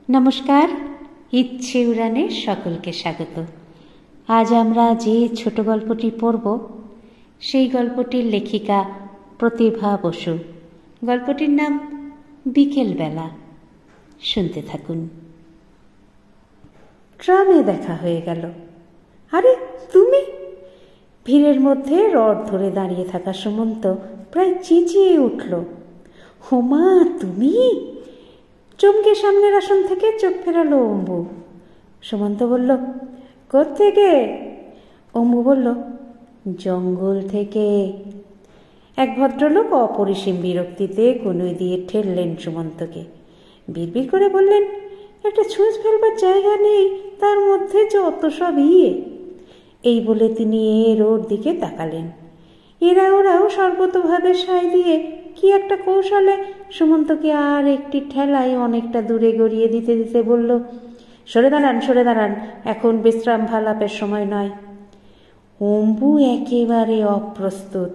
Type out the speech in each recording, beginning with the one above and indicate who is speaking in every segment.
Speaker 1: নমস্কার, ইচ্ছে উড়ানে সকলকে স্বাগত। আজ আমরা যে ছোট গল্পটি পড়ব সেই গল্পটির লেখিকা প্রতিভা বসু। গল্পটির নাম বিকেলবেলা। শুনতে থাকুন। ট্রামে দেখা হয়ে গেল। আরে তুমি! ভিড়ের মধ্যে রড ধরে দাঁড়িয়ে থাকা সুমন্ত প্রায় চেঁচিয়ে উঠল, হোমা তুমি! চমকে সামনের আসন থেকে চোখ ফেরালো অম্বু। সুমন্ত বলল, কোত্থেকে? অম্বু বলল, জঙ্গল থেকে। এক ভদ্রলোক অপরিসীম বিরক্তিতে কনুই দিয়ে ঠেললেন সুমন্তকে। বিড়বিড় করে বললেন, একটা ছুঁচ ফেলবার জায়গা নেই, তার মধ্যে যত সব এই বলে তিনি এর ওর দিকে তাকালেন। এরা ওরাও সর্বতোভাবে সায় দিয়ে কি একটা কৌশলে সুমন্তকে আর একটি ঠেলায় অনেকটা দূরে গড়িয়ে দিতে দিতে বলল, সরে দাঁড়ান, সরে দাঁড়ান, এখন বিশ্রাম ভালাপের সময় নয়। অম্বু একেবারে অপ্রস্তুত।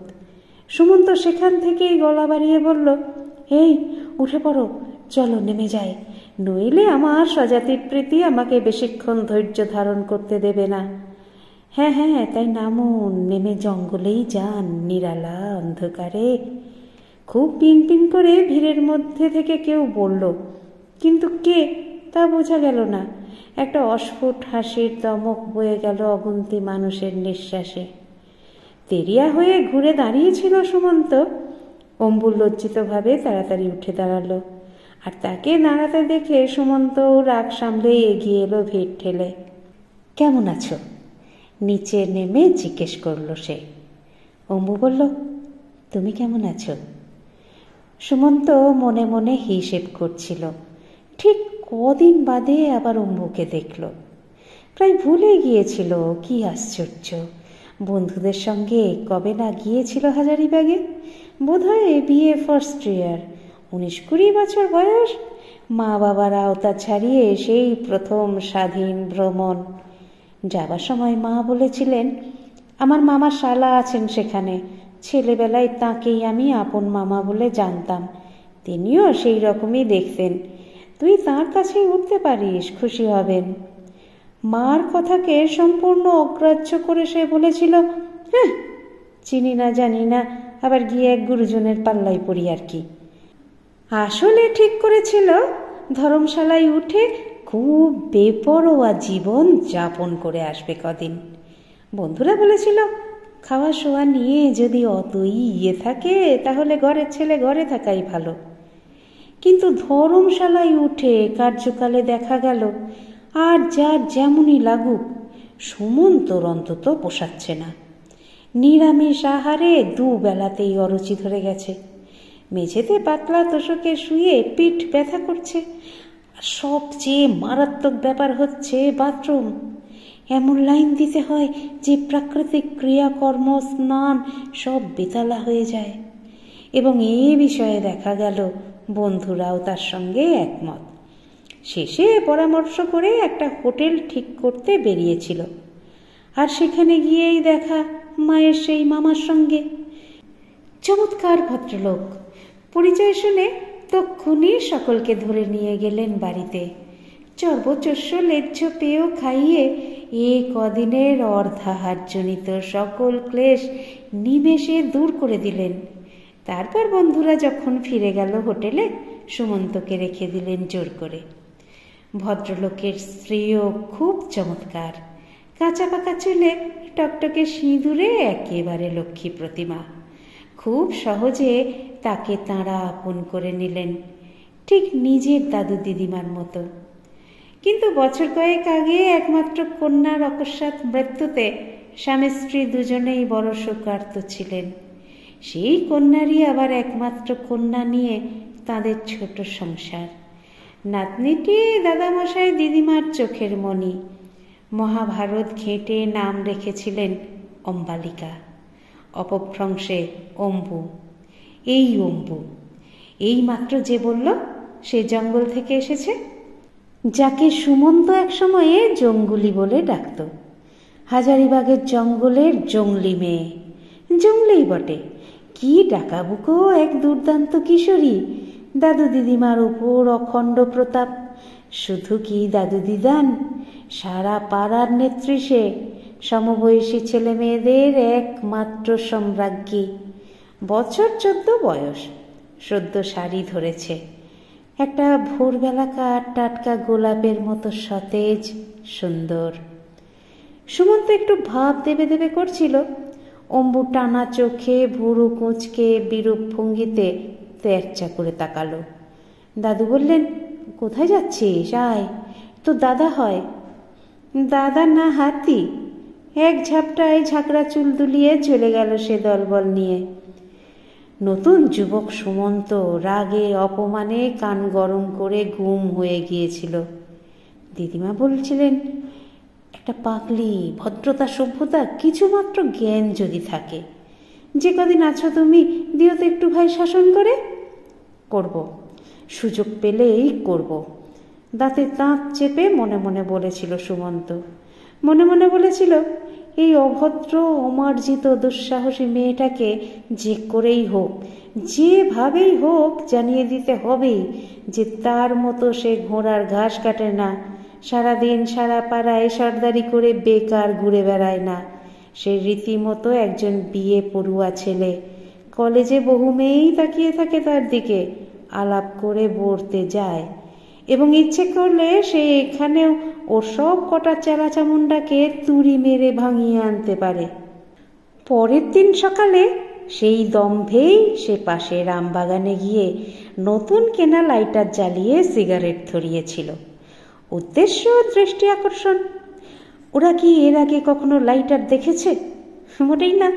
Speaker 1: সুমন্ত সেখান থেকেই গলা বাড়িয়ে বলল, এই উঠে পড়ো, চলো নেমে যাই, নইলে আমার স্বজাতির প্রীতি আমাকে বেশিক্ষণ ধৈর্য ধারণ করতে দেবে না। হ্যাঁ হ্যাঁ, তাই নামুন, নেমে জঙ্গলেই যান, নিরালা অন্ধকারে। খুব পিন পিন করে ভিড়ের মধ্যে থেকে কেউ বলল, কিন্তু কে তা বোঝা গেল না। একটা অস্ফুট হাসির দমক বয়ে গেল অগুন্তি মানুষের নিঃশ্বাসে। তেরিয়া হয়ে ঘুরে দাঁড়িয়েছিল সুমন্ত। অম্বু লজ্জিতভাবে তাড়াতাড়ি উঠে দাঁড়ালো, আর তাকে দাঁড়াতে দেখে সুমন্ত রাগ সামলে এগিয়ে এলো ভিড় ঠেলে। কেমন আছো? নিচে নেমে জিজ্ঞেস করলো সে। অম্বু বলল, তুমি কেমন আছো? সুমন্ত মনে মনে হিসেব করছিল। ঠিক কদিন বাদে আবার অম্বুকে দেখল। প্রায় ভুলে গিয়েছিল। কি আশ্চর্য! বন্ধুদের সঙ্গে কবে না গিয়েছিল হাজারিবাগে। বোধহয় বিয়ে ফার্স্ট ইয়ার, 19-20 বছর বয়স। মা বাবার আওতা ছাড়িয়ে সেই প্রথম স্বাধীন ভ্রমণ। যাবার সময় মা বলেছিলেন, আমার মামা শালা আছেন সেখানে, ছেলেবেলায় তাঁকেই আমি আপন মামা বলে জানতাম, তিনিও সেই রকমই দেখতেন, তুই তাঁর কাছেই উঠতে পারিস, খুশি হবেন। মার কথাকে সম্পূর্ণ অগ্রাহ্য করে সে বলেছিল, হ্যাঁ চিনি না জানি না, আবার গিয়ে এক গুরুজনের পাল্লাই পড়ি আর কি। আসলে ঠিক করেছিল ধর্মশালায় উঠে খুব বেপরোয়া জীবন যাপন করে আসবে কদিন। বন্ধুরা বলেছিল, খাওয়া শোয়া নিয়ে যদি অতই থাকে তাহলে ঘরের ছেলে ঘরে থাকাই ভালো। কিন্তু ধর্মশালায় উঠে কার্যকালে দেখা গেল, আর যার যেমনই লাগুক, সুমন্তর অন্তত পোষাচ্ছে না। নিরামিষ আহারে দুবেলাতেই অরুচি ধরে গেছে। মেঝেতে পাতলা তোষকে শুয়ে পিঠ ব্যথা করছে। সবচেয়ে মারাত্মক ব্যাপার হচ্ছে বাথরুম। এমন লাইন দিতে হয় যে প্রাকৃতিক ক্রিয়াকর্ম, স্নান সব বেতালা হয়ে যায়। এবং এই বিষয়ে দেখা গেল বন্ধুরাও তার সঙ্গে একমত। শেষে পরামর্শ করে একটা হোটেল ঠিক করতে বেরিয়েছিল। আর সেখানে গিয়েই দেখা মায়ের সেই মামার সঙ্গে। চমৎকার ভদ্রলোক। পরিচয় শুনে তক্ষুনি সকলকে ধরে নিয়ে গেলেন বাড়িতে। চর্বচস্য লেজ্জ পেয়েও খাইয়ে এ কদিনের অর্ধাহারজনিত সকল ক্লেশ নিমেষে দূর করে দিলেন। তারপর বন্ধুরা যখন ফিরে গেল হোটেলে, সুমন্তকে রেখে দিলেন জোর করে। ভদ্রলোকের স্ত্রীও খুব চমৎকার। কাঁচা পাকা চুলে, টকটকে সিঁদুরে একেবারে লক্ষ্মী প্রতিমা। খুব সহজে তাকে তাঁরা আপন করে নিলেন, ঠিক নিজের দাদু দিদিমার মতো। কিন্তু বছর কয়েক আগে একমাত্র কন্যার অকস্মাৎ মৃত্যুতে স্বামী স্ত্রী দুজনেই বড় শোকার্ত ছিলেন। সেই কন্যারই আবার একমাত্র কন্যা নিয়ে তাদের ছোট সংসার। নাতনিটি দাদামশাই দিদিমার চোখের মণি। মহাভারত ঘেঁটে নাম রেখেছিলেন অম্বালিকা, অপভ্রংশে অম্বু। এই অম্বু, এই মাত্র যে বলল সে জঙ্গল থেকে এসেছে, যাকে সুমন্ত এক সময়ে জঙ্গুলি বলে ডাকত। হাজারিবাগের জঙ্গলের জংলি মেয়ে। জংলিই বটে, কি ডাকাবুকো এক দুর্দান্ত কিশোরী। দাদু দিদিমার উপর অখণ্ড প্রতাপ। শুধু কি দাদু দিদান, সারা পাড়ার নেত্রী সে, সমবয়সী ছেলে মেয়েদের একমাত্র সম্রাজ্ঞী। বছর 14 বয়স, সদ্য শাড়ি ধরেছে, একটা ভোরবেলাকার টাটকা গোলাপের মতো সতেজ সুন্দর। সুমন্ত একটু ভাব দেবে দেবে করছিল। অম্বু টানা চোখে ভুরু কুঁচকে বিরূপ ভঙ্গিতে তেরচা করে তাকালো। দাদু বললেন, কোথায় যাচ্ছিস? আয়, তো দাদা হয়। দাদা না হাতি। এক ঝাপটায় ঝাঁকড়া চুল দুলিয়ে চলে গেল সে দলবল নিয়ে। নতুন যুবক সুমন্ত রাগে অপমানে কান গরম করে গুম হয়ে গিয়েছিল। দিদিমা বলছিলেন, একটা পাগলি, ভদ্রতা সভ্যতা কিছুমাত্র জ্ঞান যদি থাকে, যে কদিন আছো তুমি, দিও তো একটু ভাই শাসন করে। করব, সুযোগ পেলেই করব। দাঁতে দাঁত চেপে মনে মনে বলেছিল সুমন্ত। মনে মনে বলেছিল, এই অভদ্র অমার্জিত দুঃসাহসী মেয়েটাকে যে করেই হোক, যেভাবেই হোক জানিয়ে দিতে হবেই যে তার মতো সে ঘোড়ার ঘাস কাটে না, সারাদিন সারা পাড়ায় সর্দারি করে বেকার ঘুরে বেড়ায় না। সে রীতিমতো একজন বিয়ে পড়ুয়া ছেলে। কলেজে বহু মেয়েই তাকিয়ে থাকে তার দিকে, আলাপ করে বলতে যায়, এবং ইচ্ছে করলে সে এখানেও ওর সব কটা চেলা চামুন্ডাকে তুড়ি মেরে ভাঙিয়ে আনতে পারে। পরের দিন সকালে সেই দম্ভেই সে পাশে রামবাগানে গিয়ে নতুন কেনা লাইটার জ্বালিয়ে সিগারেট ধরিয়েছিল। উদ্দেশ্য দৃষ্টি আকর্ষণ। ওরা কি এর আগে কখনো লাইটার দেখেছে? মোটেই না।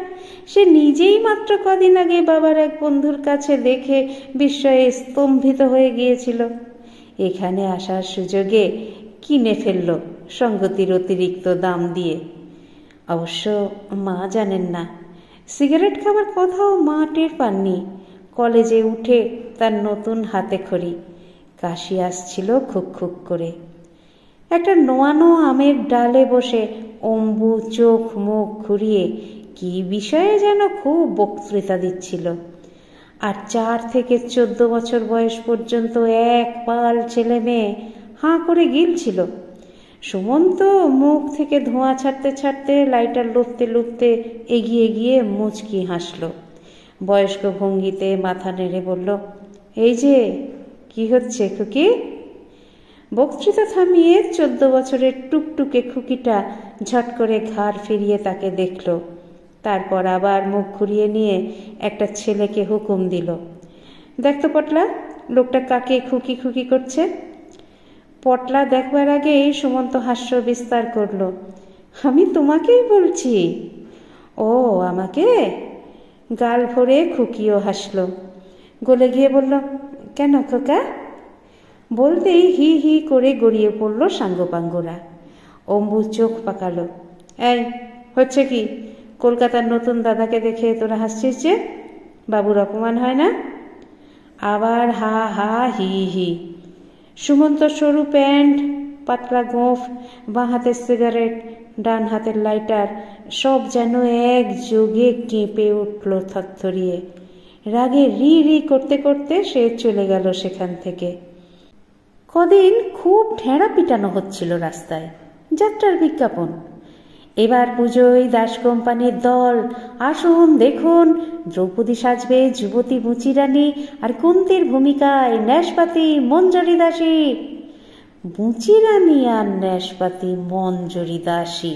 Speaker 1: সে নিজেই মাত্র কদিন আগে বাবার এক বন্ধুর কাছে দেখে বিস্ময়ে স্তম্ভিত হয়ে গিয়েছিল। এখানে আসার সুযোগে কিনে ফেলল সঙ্গতির অতিরিক্ত দাম দিয়ে। অবশ্য মা জানেন না, সিগারেট খাবার কথাও মা টের পাননি। কলেজে উঠে তার নতুন হাতে খড়ি, কাশি আসছিল খুক খুক করে। একটা নোয়ানো আমের ডালে বসে অম্বু চোখ মুখ ঘুরিয়ে কি বিষয়ে যেন খুব বক্তৃতা দিচ্ছিল। আর 4 থেকে 14 বছর বয়স পর্যন্ত এক পাল ছেলে মেয়ে হাঁ করে গিলছিল। সুমন্ত মুখ থেকে ধোঁয়া ছাড়তে ছাড়তে লাইটার লুপতে লুপতে এগিয়ে গিয়ে মুচকি হাসল। বয়স্ক ভঙ্গিতে মাথা নেড়ে বলল, এই যে কি হচ্ছে খুকি? বক্তৃতা থামিয়ে 14 বছরের টুকটুকে খুকিটা ঝট করে ঘাড় ফিরিয়ে তাকে দেখল। তারপর আবার মুখ ঘুরিয়ে নিয়ে একটা ছেলেকে হুকুম দিল, দেখতো পটলা, লোকটা কাকে খুকি খুকি করছে। পটলা দেখবার আগেই সুমন্ত হাস্য বিস্তার করল, আমি তোমাকেই বলছি। ও আমাকে? গাল ভরে খুকিও হাসল। গলে গিয়ে বলল, কেন খোকা? বলতেই হি হি করে গড়িয়ে পড়ল সাঙ্গপাঙ্গরা। অম্বু চোখ পাকালো। এই হচ্ছে কি? কলকাতার নতুন দাদাকে দেখে তোরা হাসছিস যে? বাবুর অপমান হয় না? আবার হা হা হি হি। সুমন্ত সরু প্যান্ট, পাতলা গোঁফ, বাঁ হাতের সিগারেট, ডান হাতের লাইটার সব যেন একযোগে কেঁপে উঠল থরথরিয়ে। রাগে রি রি করতে করতে সে চলে গেল সেখান থেকে। কদিন খুব ঢেঁড়া পিটানো হচ্ছিল রাস্তায়, যাত্রার বিজ্ঞাপন। এবার পুজোয় দাস কোম্পানির দল, আসুন দেখুন, দ্রৌপদী সাজবে যুবতী মুচিরানী, আর কুন্তির ভূমিকায় ন্যাসপাতি মঞ্জরি দাসী। মুচিরানী আর ন্যাসপাতি মঞ্জরি দাসী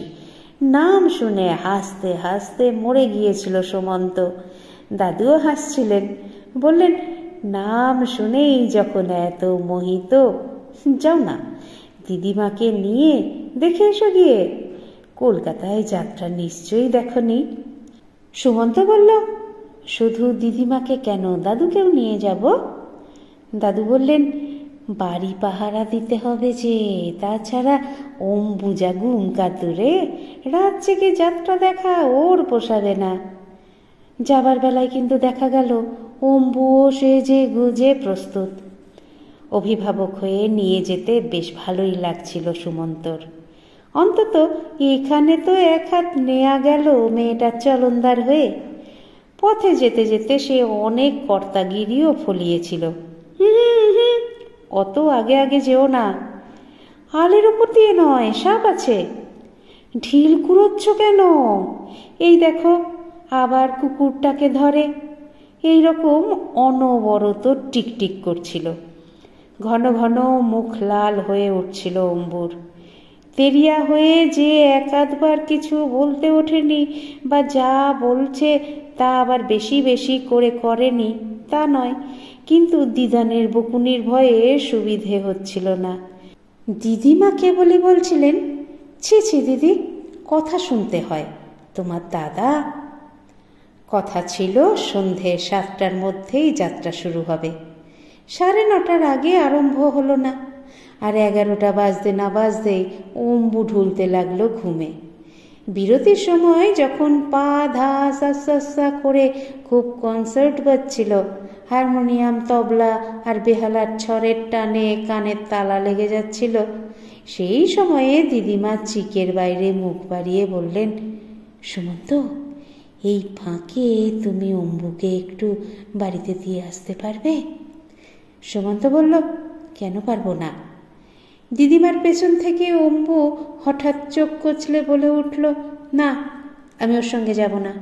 Speaker 1: নাম শুনে হাসতে হাসতে মরে গিয়েছিল সুমন্ত। দাদুও হাসছিলেন, বললেন, নাম শুনেই যখন এত মোহিত, যাও না দিদিমাকে নিয়ে দেখে এসো গিয়ে। কলকাতায় যাত্রা নিশ্চয়ই দেখনি। সুমন্ত বলল, শুধু দিদিমাকে কেন, দাদুকেও নিয়ে যাব। দাদু বললেন, বাড়ি পাহারা দিতে হবে যে, তাছাড়া অম্বুজা ঘুম কাতুরে, রাত জেগে যাত্রা দেখা ওর পোষাবে না। যাবার বেলায় কিন্তু দেখা গেল অম্বুও সেজে গুজে প্রস্তুত। অভিভাবক হয়ে নিয়ে যেতে বেশ ভালোই লাগছিল সুমন্তর। অন্তত এখানে তো এক হাত নেয়া গেল মেয়েটার চলনদার হয়ে। পথে যেতে যেতে সে অনেক কর্তাগিরিও ফলিয়েছিল। অত আগে আগে যেও না, আলের উপর দিয়ে নয়, সাপ আছে। ঢিল কুড়োচ্ছ কেন? এই দেখো আবার কুকুরটাকে ধরে। এই রকম অনবরত টিকটিক করছিল। ঘন ঘন মুখ লাল হয়ে উঠছিল অম্বুর। তেরিয়া হয়ে যে এক আধবার কিছু বলতে ওঠেনি বা যা বলছে তা আবার বেশি বেশি করে করেনি তা নয়, কিন্তু দিদানের বকুনির ভয়ে সুবিধে হচ্ছিল না। দিদিমা কেবলই বলছিলেন, ছি ছি দিদি, কথা শুনতে হয়, তোমার দাদা। কথা ছিল সন্ধে 7টার মধ্যেই যাত্রা শুরু হবে। 9:30 আগে আরম্ভ হলো না, আর 11টা বাজতে না বাজতেই অম্বু ঢুলতে লাগলো ঘুমে। বিরতির সময় যখন পা ধাস আস্তা করে খুব কনসার্ট বাজছিল, হারমোনিয়াম, তবলা আর বেহালার ছড়ের টানে কানের তালা লেগে যাচ্ছিল, সেই সময়ে দিদিমা চিকের বাইরে মুখ বাড়িয়ে বললেন, সুমন্ত, এই ফাঁকে তুমি অম্বুকে একটু বাড়িতে দিয়ে আসতে পারবে? সুমন্ত বলল, কেন পারবো না। দিদিমার পেছন থেকে অম্বু হঠাৎ চোখ কচলে বলে উঠল, না, আমি ওর সঙ্গে যাব না।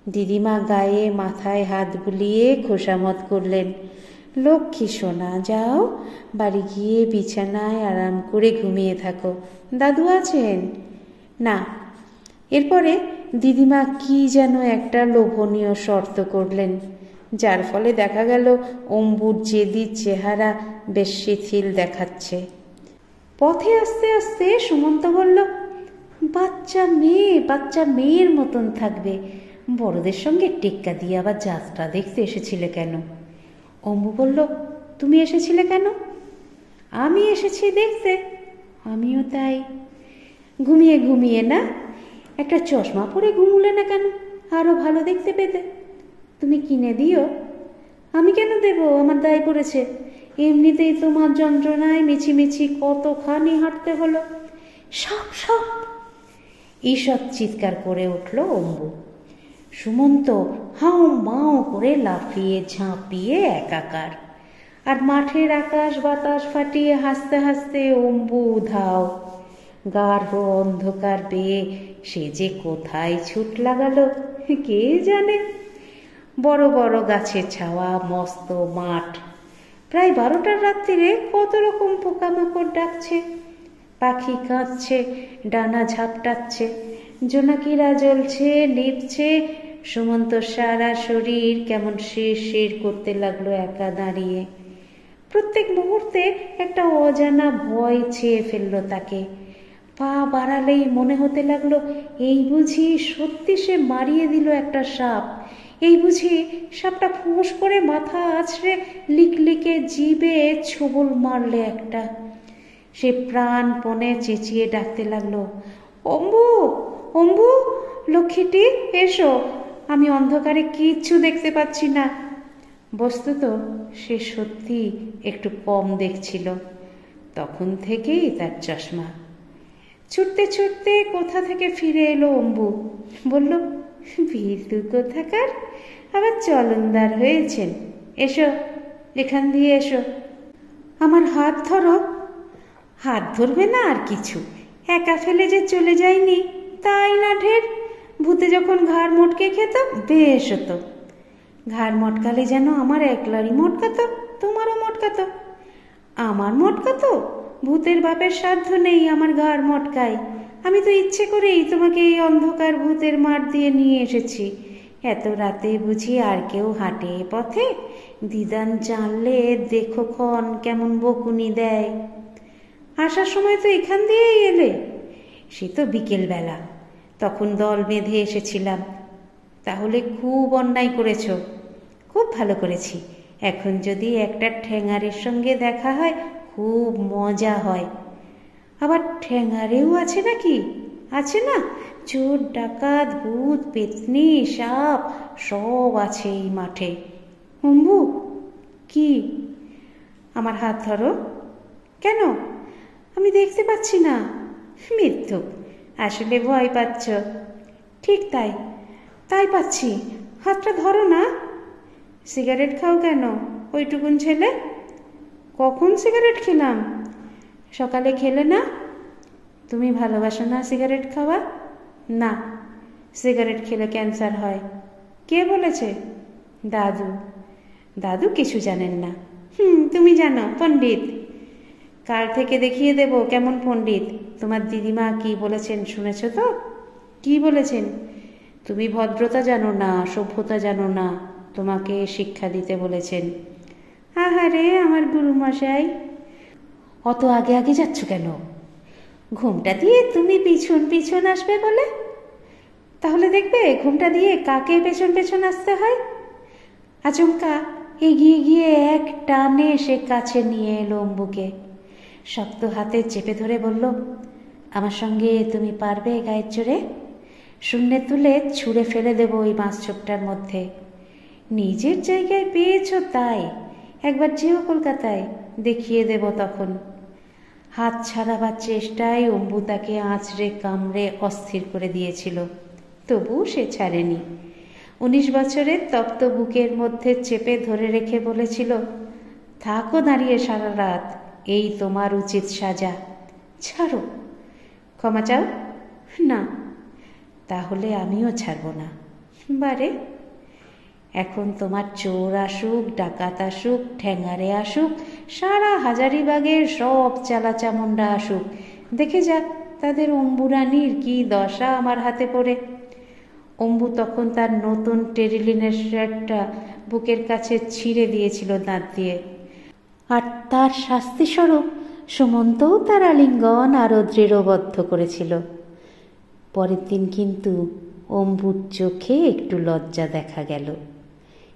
Speaker 1: দিদিমা গায়ে মাথায় হাত বুলিয়ে খোশামত করলেন, লক্ষ্মী সোনা, যাও, বাড়ি গিয়ে বিছানায় আরাম করে ঘুমিয়ে থাকো, দাদু আছেন। না। এরপরে দিদিমা কি যেন একটা লোভনীয় শর্ত করলেন, যার ফলে দেখা গেল অম্বুর জেদি চেহারা বেশ শিথিল দেখাচ্ছে। পথে আস্তে আস্তে সুমন্ত বলল, বাচ্চা মেয়ের মতন থাকবে, বড়দের সঙ্গে টেক্কা দিয়ে আবার যাত্রা দেখতে এসেছিলে কেন? অম্বু বলল, তুমি এসেছিলে কেন? আমি এসেছি দেখতে। আমিও তাই। ঘুমিয়ে ঘুমিয়ে না, একটা চশমা পরে ঘুমুলে না কেন, আরো ভালো দেখতে পেতে। তুমি কিনে দিও। আমি কেন দেব, আমার দায় পড়েছে। এমনিতেই তোমার যন্ত্রণায় মিছিমিছি কতখানি হাঁটতে হলো। সব সব ঈষৎ চিৎকার করে উঠল অম্বু। সুমন্ত হাউ মাউ করে লাফিয়ে ঝাঁপিয়ে একাকার, আর মাঠের আকাশ বাতাস ফাটিয়ে হাসতে হাসতে অম্বু ধাও। গাঢ় অন্ধকার পেয়ে সে যে কোথায় ছুট লাগালো কে জানে। বড় বড় গাছের ছাওয়া, মস্ত মাঠ। প্রায় 12টার রাত্রিরে কত রকম পোকামাকড় ডাকছে, পাখি কাঁদছে, ডানা ঝাপটাচ্ছে, জোনাকিরা জ্বলছে, নিভছে। সুমন্ত সারা শরীর কেমন শিরশির করতে লাগলো একা দাঁড়িয়ে। প্রত্যেক মুহূর্তে একটা অজানা ভয় ছেয়ে ফেলল তাকে। পা বাড়ালেই মনে হতে লাগলো, এই বুঝি সত্যি সে মারিয়ে দিল একটা সাপ। এই বুঝি সাপটা ফোঁস করে মাথা আছড়ে লিকলিকে জিবে ছোবল মারলে একটা। সে প্রাণপণে চেঁচিয়ে ডাকতে লাগলো, অম্বু, অম্বু, লক্ষ্মীটি, এসো, আমি অন্ধকারে কিচ্ছু দেখতে পাচ্ছি না। বস্তুত সে সত্যি একটু কম দেখছিল, তখন থেকেই তার চশমা। ছুটতে ছুটতে কোথা থেকে ফিরে এলো অম্বু, বলল, ভীতু কোথাকার, আবার চলনদার হয়েছেন, এসো, এখান দিয়ে এসো, আমার হাত ধরো। হাত ধরবে না আর কিছু, একা ফেলে যে চলে যায়নি তাই না ঢের। ভূতে যখন ঘাড় মটকে খেত বেশ হতো। ঘাড় মটকালে যেন আমার একলারই মটকাতো, তোমারও মটকাতো। আমার মটকাতো? ভূতের বাপের সাধ্য নেই আমার ঘাড় মটকায়। আমি তো ইচ্ছে করেই তোমাকে এই অন্ধকার ভূতের মাঠ দিয়ে নিয়ে এসেছি। এত রাতে বুঝি আর কেউ হাঁটে পথে? দিদান জানলে দেখো ক্ষণ কেমন বকুনি দেয়। আসার সময় তো এখান দিয়েই এলে। সে তো বিকেলবেলা, তখন দল বেঁধে এসেছিলাম। তাহলে খুব অন্যায় করেছ। খুব ভালো করেছি। এখন যদি একটা ঠ্যাঙারের সঙ্গে দেখা হয় খুব মজা হয়। আবার ঠ্যাঙারেও আছে নাকি? আছে না? চোর, ডাকাত, ভূত, পেতনি, সাপ সব আছে এই মাঠে। অম্বু, কি? আমার হাত ধরো। কেন? আমি দেখতে পাচ্ছি না। মিথ্যুক, আসলে ভয় পাচ্ছ। ঠিক তাই, তাই পাচ্ছি। হাতটা ধরো না। সিগারেট খাও কেন ওইটুকুন ছেলে? কখন সিগারেট খেলাম? সকালে খেলে না? তুমি ভালোবাসো না সিগারেট খাওয়া? না, সিগারেট খেলে ক্যান্সার হয়। কে বলেছে? দাদু। দাদু কিছু জানেন না। তুমি জানো, পণ্ডিত। কাল থেকে দেখিয়ে দেব কেমন পণ্ডিত। তোমার দিদিমা কি বলেছেন শুনেছ তো? কি বলেছেন? তুমি ভদ্রতা জানো না, সভ্যতা জানো না, তোমাকে শিক্ষা দিতে বলেছেন। আহারে আমার গুরুমশাই, অত আগে আগে যাচ্ছ কেন? ঘুমটা দিয়ে তুমি পিছন পিছন আসবে বলে? তাহলে দেখবে ঘুমটা দিয়ে কাকে পেছন পেছন আসতে হয়। আচমকা এগিয়ে গিয়ে এক টানে সে কাছে নিয়ে এলো অম্বুকে। শক্ত হাতে চেপে ধরে বলল, আমার সঙ্গে তুমি পারবে গায়ের জোরে? শূন্যে তুলে ছুঁড়ে ফেলে দেব ওই বাঁশ ছোপটার মধ্যে। নিজের জায়গায় পেয়েছ তাই, একবার যেও কলকাতায়, দেখিয়ে দেব তখন। হাত ছাড়াবার চেষ্টায় অম্বু তাকে আঁচড়ে কামড়ে অস্থির করে দিয়েছিল, তবু সে ছাড়েনি। 19 বছরের তপ্ত বুকের মধ্যে চেপে ধরে রেখে বলেছিল, থাকো দাঁড়িয়ে সারা রাত, এই তোমার উচিত সাজা। ছাড়ো। ক্ষমা চাও? না। তাহলে আমিও ছাড়ব না। বারে, এখন তোমার চোর আসুক, ডাকাত আসুক, ঠ্যাঙারে আসুক, সারা হাজারিবাগের সব চালাচামুন্ডা আসুক, দেখে যাক তাদের অম্বুরানির কি দশা আমার হাতে পড়ে। অম্বু তখন তার নতুন টেরিলিনের শার্টটা বুকের কাছে ছিঁড়ে দিয়েছিল দাঁত দিয়ে, আর তার শাস্তিস্বরূপ সুমন্তও তার আলিঙ্গন আরও দৃঢ়বদ্ধ করেছিল। পরের দিন কিন্তু অম্বুর চোখে একটু লজ্জা দেখা গেল।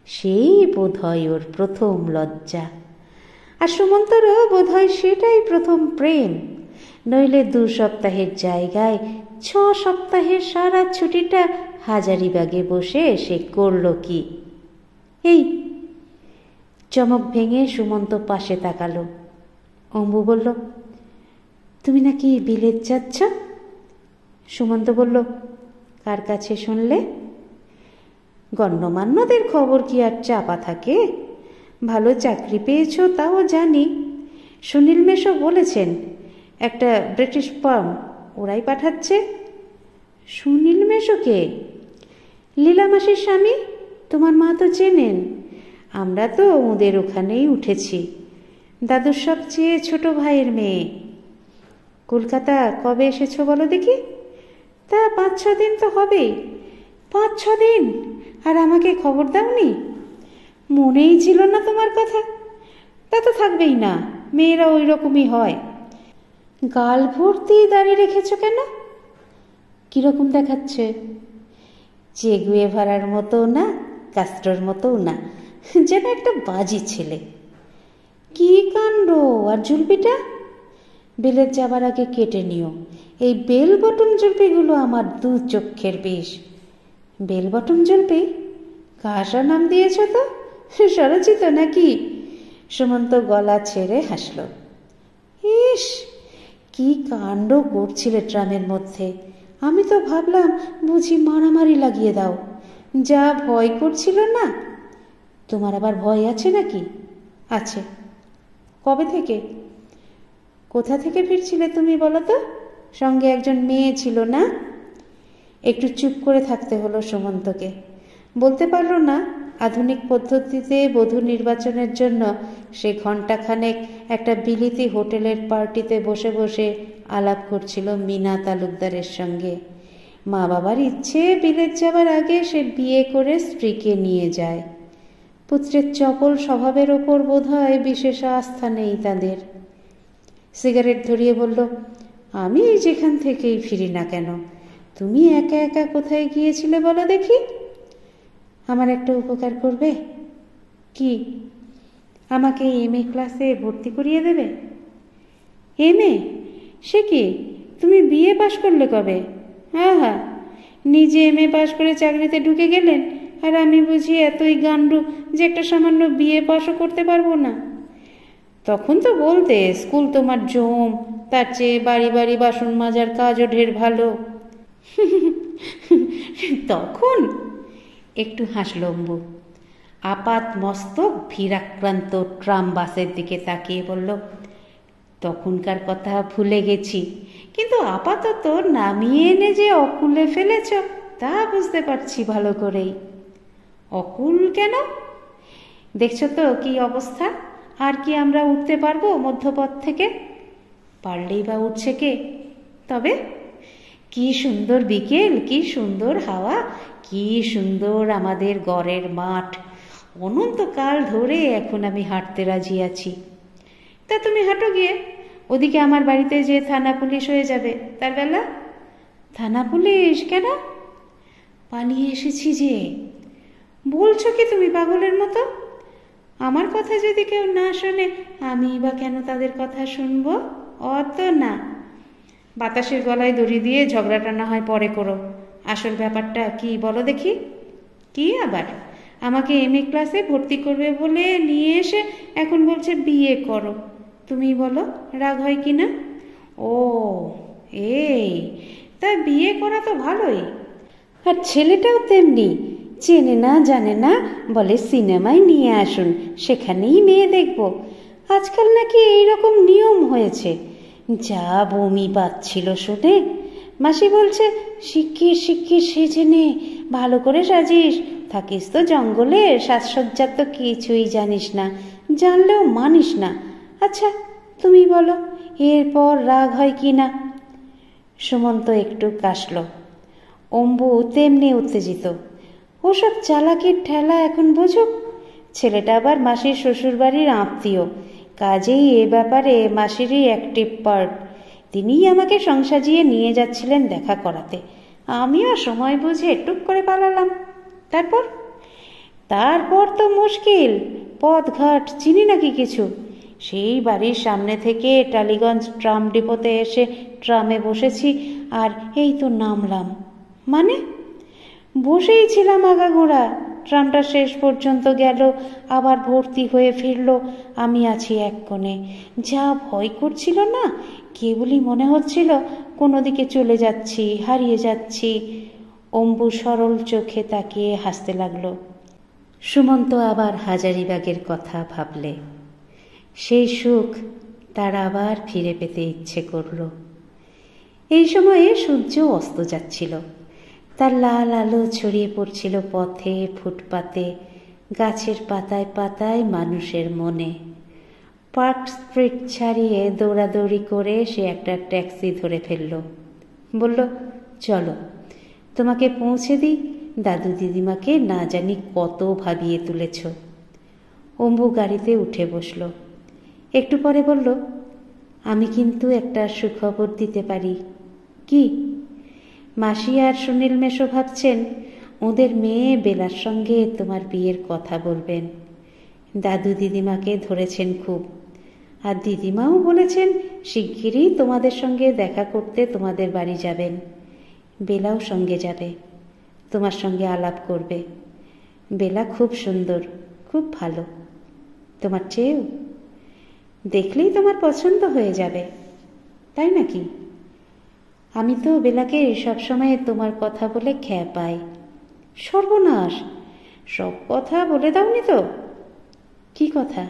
Speaker 1: সেই বোধহয় ওর প্রথম লজ্জা, আর সুমন্তরও বোধহয় সেটাই প্রথম প্রেম। নইলে 2 সপ্তাহের জায়গায় 6 সপ্তাহের সারা ছুটিটা হাজারিবাগে বসে সে করল কি? এই চমক ভেঙে সুমন্ত পাশে তাকালো। অম্বু বলল, তুমি নাকি বিলেত যাচ্ছ? সুমন্ত বলল, কার কাছে শুনলে? গণ্যমান্যদের খবর কি আর চাপা থাকে? ভালো চাকরি পেয়েছ তাও জানি। সুনীল মেশো বলেছেন, একটা ব্রিটিশ ফার্ম, ওরাই পাঠাচ্ছে। সুনীল মেশোকে? লীলা মাসির স্বামী, তোমার মা তো চেনেন। আমরা তো ওদের ওখানেই উঠেছি, দাদুর সবচেয়ে ছোট ভাইয়ের মেয়ে। কলকাতা কবে এসেছো বলো দেখি? তা 5-6 দিন তো হবেই। 5-6 দিন? আর আমাকে খবর দাওনি? মনেই ছিল না তোমার কথা। তা তো থাকবেই না, মেয়েরা ওই রকমই হয়। গাল ভর্তি দাঁড়িয়ে রেখেছো কেন? কিরকম দেখাচ্ছে? চে গুয়েভারার মতো না, কাস্ট্রোর মতোও না, যেন একটা বাজি ছেলে। কি কাণ্ড! আর জুলপিটা? বেলের যাবার আগে কেটে নিও। এই বেল বটন জুলপিগুলো আমার 2 চক্ষের বিষ। Bell button জুলপি? কাহাসা নাম দিয়েছ তো? সরচিত নাকি? সুমন্ত গলা ছেড়ে হাসল। ইস, কি কাণ্ড করছিলে ট্রামের মধ্যে! আমি তো ভাবলাম বুঝি মারামারি লাগিয়ে দাও। যা ভয় করছিল না। তোমার আবার ভয় আছে নাকি? আছে। কবে থেকে? কোথা থেকে ফিরছিলে তুমি বলো তো? সঙ্গে একজন মেয়ে ছিল না? একটু চুপ করে থাকতে হলো সুমন্তকে। বলতে পারল না আধুনিক পদ্ধতিতে বধূ নির্বাচনের জন্য সে ঘণ্টাখানেক একটা বিলিতি হোটেলের পার্টিতে বসে বসে আলাপ করছিল মিনা তালুকদারের সঙ্গে। মা বাবার ইচ্ছে বিলেত যাবার আগে সে বিয়ে করে স্ত্রীকে নিয়ে যায়। পুত্রের চপল স্বভাবের ওপর বোধহয় বিশেষ আস্থা নেই তাদের। সিগারেট ধরিয়ে বলল, আমি যেখান থেকেই ফিরি না কেন, তুমি একা একা কোথায় গিয়েছিলে বলো দেখি? আমার একটা উপকার করবে? কি? আমাকে MA ক্লাসে ভর্তি করিয়ে দেবে। MA? সে কি? তুমি বিয়ে পাশ করলে কবে? হ্যাঁ, নিজে MA পাশ করে চাকরিতে ঢুকে গেলেন, আর আমি বুঝি এতই গান্ডু যে একটা সামান্য বিয়ে পাশও করতে পারবো না। তখন তো বলতে স্কুল তোমার জম, তার চেয়ে বাড়ি বাড়ি বাসন মাজার কাজও ঢের ভালো। তখন? একটু হাসল অম্বু। আপাত মস্তক ভিড়াক্রান্ত ট্রাম বাসের দিকে তাকিয়ে বলল, তখনকার কথা ভুলে গেছি, কিন্তু আপাতত নামিয়ে এনে যে অকুলে ফেলেছ তা বুঝতে পারছি ভালো করেই। অকুল কেন? দেখছো তো কি অবস্থা। আর কি আমরা উঠতে পারবো মধ্যপথ থেকে? পারলেই বা উঠছে কে? তবে কি সুন্দর বিকেল, কি সুন্দর হাওয়া, কি সুন্দর আমাদের গড়ের মাঠ। অনন্তকাল ধরে এখন আমি হাঁটতে রাজি আছি। তা তুমি হাঁটো গিয়ে, ওদিকে আমার বাড়িতে যে থানা পুলিশ হয়ে যাবে তার বেলা। থানা পুলিশ কেন? পালিয়ে এসেছি যে। বলছো কি তুমি পাগলের মতো? আমার কথা যদি কেউ না শোনে, আমি বা কেন তাদের কথা শুনবো? অত না। বাতাসের গলায় দড়ি দিয়ে ঝগড়াটা না হয় পরে করো। আসল ব্যাপারটা কি বলো দেখি। কি আবার? আমাকে এমএ ক্লাসে ভর্তি করবে বলে নিয়ে এসে এখন বলছে বিয়ে করো। তুমি বলো রাগ হয় কি না? ও এই, তা বিয়ে করা তো ভালোই। আর ছেলেটাও তেমনি, চেনে না জানে না, বলে সিনেমায় নিয়ে আসুন, সেখানেই মেয়ে দেখব। আজকাল নাকি এইরকম নিয়ম হয়েছে। যা বমি পাচ্ছিল শুনে। মাসি বলছে শিগগির শিগগির সেজে নে, ভালো করে সাজিস, থাকিস তো জঙ্গলে, সাজসজ্জার তো কিছুই জানিস না, জানলেও মানিস না। আচ্ছা তুমি বলো এরপর রাগ হয় কি না? সুমন্ত একটু কাশল। অম্বু তেমনি উত্তেজিত। ওসব চালাকির ঠেলা এখন বুঝুক। ছেলেটা আবার মাসির শ্বশুরবাড়ির আত্মীয়, কাজেই এ ব্যাপারে মাসিরই অ্যাক্টিভ পার্ট। তিনিই আমাকে সংসাজিয়ে নিয়ে যাচ্ছিলেন দেখা করাতে। আমিও সময় বুঝে টুক করে পালালাম। তারপর তো মুশকিল। পথঘাট চিনি নাকি কিছু। সেই বাড়ির সামনে থেকে টালিগঞ্জ ট্রাম ডিপোতে এসে ট্রামে বসেছি, আর এই তো নামলাম। মানে বসেই ছিলাম আগাগোড়া। ট্রামটা শেষ পর্যন্ত গেল, আবার ভর্তি হয়ে ফিরল। আমি আছি এক কোণে। যা ভয় করছিল না, কেবলই মনে হচ্ছিল কোনো দিকে চলে যাচ্ছি, হারিয়ে যাচ্ছি। অম্বু সরল চোখে তাকিয়ে হাসতে লাগলো। সুমন্ত আবার হাজারিবাগের কথা ভাবলে সেই সুখ তার আবার ফিরে পেতে ইচ্ছে করল। এই সময়ে সূর্য অস্ত যাচ্ছিল। তার লাল আলো ছড়িয়ে পড়ছিল পথে, ফুটপাতে, গাছের পাতায় পাতায়, মানুষের মনে। পার্ক স্ট্রিট ছাড়িয়ে দৌড়াদৌড়ি করে সে একটা ট্যাক্সি ধরে ফেলল। বলল চলো, তোমাকে পৌঁছে দিই। দাদু দিদিমাকে না জানি কত ভাবিয়ে তুলেছ। অম্বু গাড়িতে উঠে বসল। একটু পরে বলল, আমি কিন্তু একটা সুখবর দিতে পারি। কি? মাসি আর সুনীল মেশো ভাবছেন ওদের মেয়ে বেলার সঙ্গে তোমার বিয়ের কথা বলবেন। দাদু দিদিমাকে ধরেছেন খুব, আর দিদিমাও বলেছেন শিগগিরই তোমাদের সঙ্গে দেখা করতে তোমাদের বাড়ি যাবেন। বেলাও সঙ্গে যাবে, তোমার সঙ্গে আলাপ করবে। বেলা খুব সুন্দর, খুব ভালো, তোমার চেয়েও। দেখলেই তোমার পছন্দ হয়ে যাবে। তাই নাকি? আমি তো বেলাকে সবসময় তোমার কথা বলে খেয়া পাই। সর্বনাশ, সব কথা বলে দাওনি তো? কি কথা?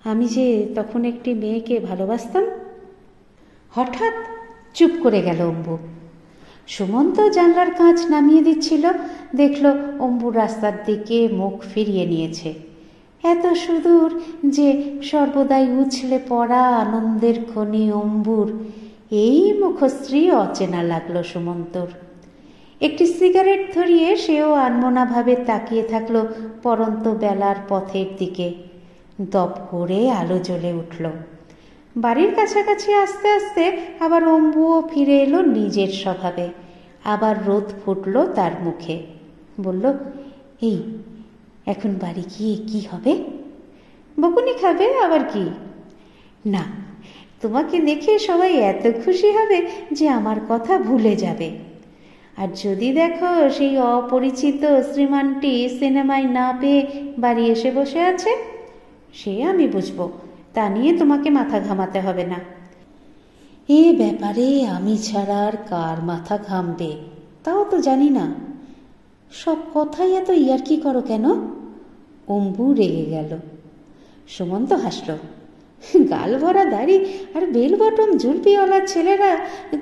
Speaker 1: আমি যে তখন একটি মেয়েকে ভালোবাসতাম। হঠাৎ চুপ করে গেল অম্বু। সুমন্ত জানলার কাঁচ নামিয়ে দিচ্ছিল, দেখল অম্বু রাস্তার দিকে মুখ ফিরিয়ে নিয়েছে। এত সুদূর যে সর্বদাই উছলে পড়া আনন্দের খনি অম্বুর এই মুখশ্রী অচেনা লাগলো সুমন্তর। একটি সিগারেট ধরিয়ে সেও আনমনাভাবে তাকিয়ে থাকলো পরন্ত বেলার পথের দিকে। দপ করে আলো জ্বলে উঠল। বাড়ির কাছাকাছি আস্তে আস্তে আবার অম্বুও ফিরে এলো নিজের স্বভাবে। আবার রোদ ফুটল তার মুখে। বলল, এই এখন বাড়ি গিয়ে কি হবে? বকুনি খাবে আবার কি? না, তোমাকে দেখে সবাই এত খুশি হবে যে আমার কথা ভুলে যাবে। আর যদি দেখো সেই অপরিচিত শ্রীমানটি সিনেমায় না পেয়ে বাড়ি এসে বসে আছে, সে আমি বুঝবো। তা নিয়ে তোমাকে মাথা ঘামাতে হবে না। এ ব্যাপারে আমি ছাড়া আর কার মাথা ঘামবে তাও তো জানি না। সব কথাই এত ইয়ার্কি করো কেন? অম্বু রেগে গেল। সুমন্ত হাসল। গাল ভরা দাড়ি আর বেল বটম জুলপিওয়ালা ছেলেরা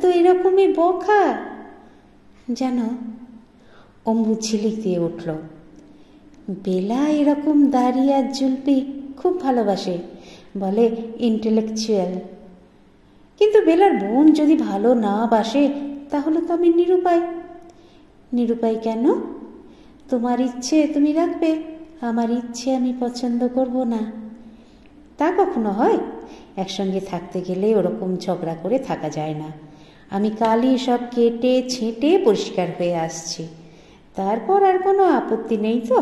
Speaker 1: তো এরকমই বখা। জানো, অম্বু ঝিলিক দিয়ে উঠল। বেলা এরকম দাড়ি আর জুলপি খুব ভালোবাসে, বলে ইন্টেলেকচুয়াল। কিন্তু বেলার বোন যদি ভালো না বাসে তাহলে তো আমি নিরুপায়। নিরুপায় কেন? তোমার ইচ্ছে তুমি রাখবে, আমার ইচ্ছে আমি পছন্দ করব না। তা কখনো হয়? একসঙ্গে থাকতে গেলে ওরকম ঝগড়া করে থাকা যায় না। আমি কালই সব কেটে ছেঁটে পরিষ্কার হয়ে আসছি, তারপর আর কোনো আপত্তি নেই তো?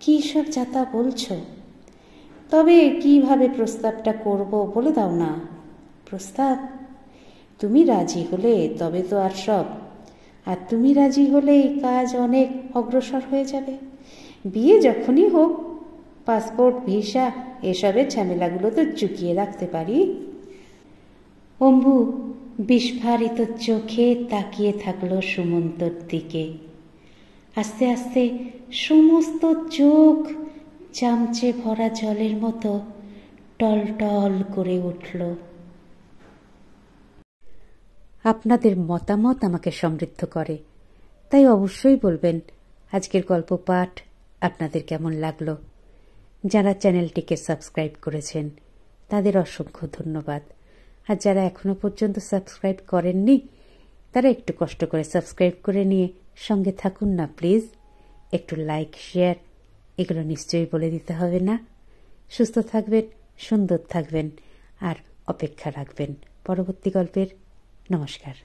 Speaker 1: কী সব যাতা বলছো? তবে কিভাবে প্রস্তাবটা করব বলে দাও না। প্রস্তাব? তুমি রাজি হলে তবে তো আর সব। আর তুমি রাজি হলেই কাজ অনেক অগ্রসর হয়ে যাবে। বিয়ে যখনই হোক, পাসপোর্ট ভিসা এসবের ঝামেলাগুলো তো চুকিয়ে রাখতে পারি। অম্বু বিস্ফারিত চোখে তাকিয়ে থাকলো সুমন্তর দিকে। আস্তে আস্তে সমস্ত চোখ চামচে ভরা জলের মতো টলটল করে উঠল। আপনাদের মতামত আমাকে সমৃদ্ধ করে, তাই অবশ্যই বলবেন আজকের গল্প পাঠ আপনাদের কেমন লাগলো। যারা চ্যানেলটিকে সাবস্ক্রাইব করেছেন তাদের অসংখ্য ধন্যবাদ। আর যারা এখনো পর্যন্ত সাবস্ক্রাইব করেননি তারা একটু কষ্ট করে সাবস্ক্রাইব করে নিয়ে সঙ্গে থাকুন না প্লিজ। একটু লাইক শেয়ার এগুলো নিশ্চয়ই বলে দিতে হবে না। সুস্থ থাকবেন, সুন্দর থাকবেন আর অপেক্ষা রাখবেন পরবর্তী গল্পের। নমস্কার।